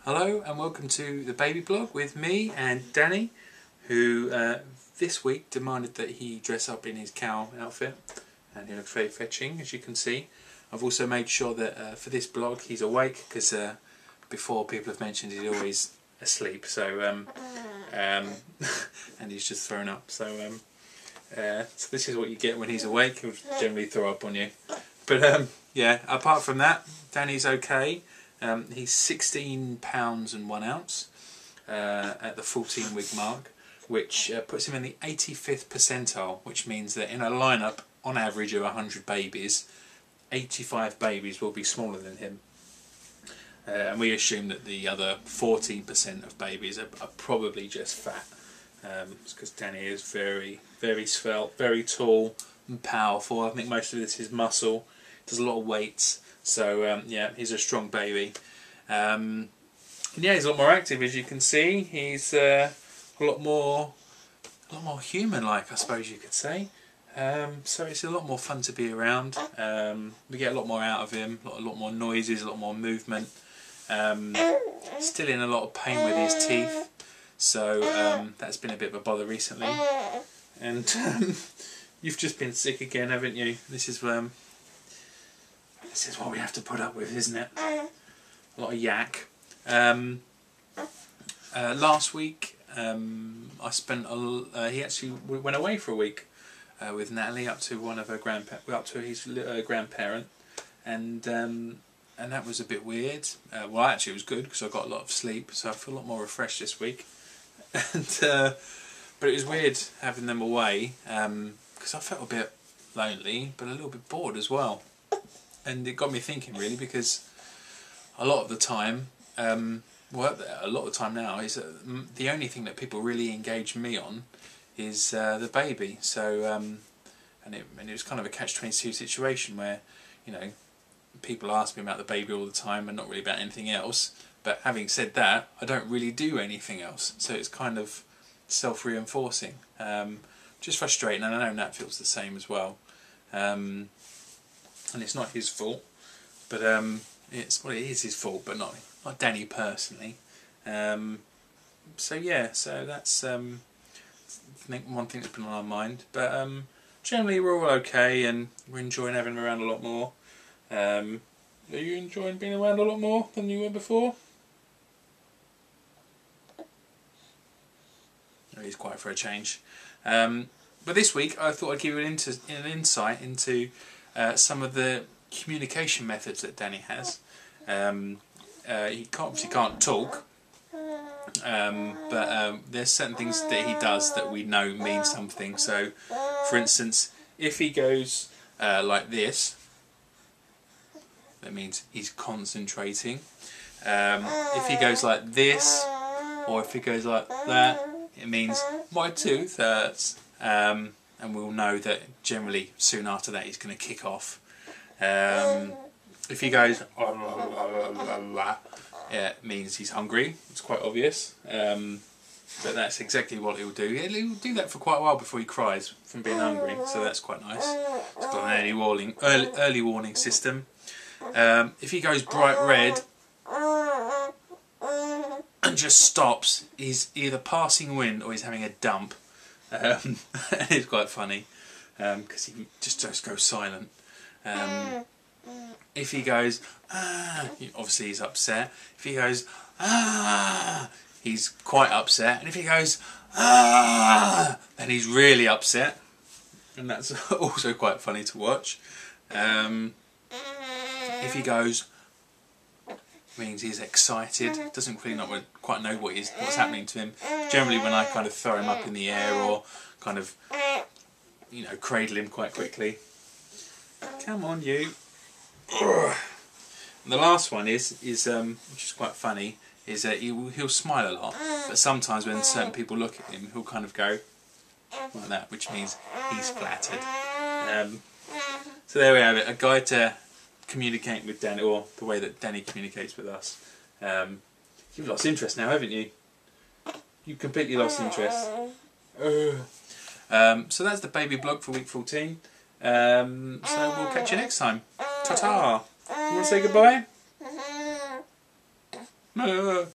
Hello and welcome to the baby blog with me and Danny, who this week demanded that he dress up in his cow outfit, and he looks very fetching, as you can see. I've also made sure that for this blog he's awake, because before people have mentioned he's always asleep, so and he's just thrown up. So this is what you get when he's awake. He'll generally throw up on you. But yeah, apart from that, Danny's okay. He's 16 pounds and 1 ounce at the 14-week mark, which puts him in the 85th percentile, which means that in a lineup, on average of 100 babies, 85 babies will be smaller than him. And we assume that the other 14% of babies are probably just fat, because Danny is very, very svelte, very tall and powerful. I think most of this is muscle, does a lot of weights. So yeah, he's a strong baby. And yeah, he's a lot more active, as you can see. He's a lot more human-like, I suppose you could say. So it's a lot more fun to be around. We get a lot more out of him, a lot more noises, a lot more movement. Still in a lot of pain with his teeth, so that's been a bit of a bother recently. And you've just been sick again, haven't you? This is what we have to put up with, isn't it? A lot of yak. Last week, I spent he actually went away for a week with Natalie up to one of her his grandparent, and that was a bit weird. Well, actually, it was good because I got a lot of sleep, so I feel a lot more refreshed this week. And but it was weird having them away because I felt a bit lonely, but a little bit bored as well. And it got me thinking, really, because a lot of the time, a lot of the time now, is the only thing that people really engage me on is the baby. So, and it was kind of a catch-22 situation where, you know, people ask me about the baby all the time and not really about anything else. But having said that, I don't really do anything else. So it's kind of self-reinforcing. Just frustrating, and I know Nat feels the same as well. And it's not his fault, but it is his fault, but not Danny personally. So yeah, so that's I think one thing that's been on our mind. But generally we're all okay, and we're enjoying having him around a lot more. Are you enjoying being around a lot more than you were before? Oh, he's quiet for a change. But this week I thought I'd give you an insight into some of the communication methods that Danny has. He obviously can't talk, but there's certain things that he does that we know mean something. So, for instance, if he goes like this, that means he's concentrating. If he goes like this, or if he goes like that, it means my tooth hurts. And we'll know that generally soon after that he's going to kick off. If he goes it means he's hungry. It's quite obvious, but that's exactly what he'll do. He'll do that for quite a while before he cries from being hungry, so that's quite nice. It's got an early warning system. If he goes bright red and just stops, he's either passing wind or he's having a dump. And it's quite funny because he just goes silent. If he goes obviously he's upset. If he goes he's quite upset. And if he goes then he's really upset, and that's also quite funny to watch. If he goes, means he's excited, doesn't really quite know what's happening to him. Generally when I kind of throw him up in the air or kind of, you know, cradle him quite quickly. Come on, you. And the last one is which is quite funny, is that he'll smile a lot, but sometimes when certain people look at him, he'll kind of go like that, which means he's flattered. So there we have it, a guide to communicate with Danny, or the way that Danny communicates with us. You've lost interest now, haven't you? You've completely lost interest. So that's the baby blog for week 14. So we'll catch you next time. Ta-ta! You want to say goodbye?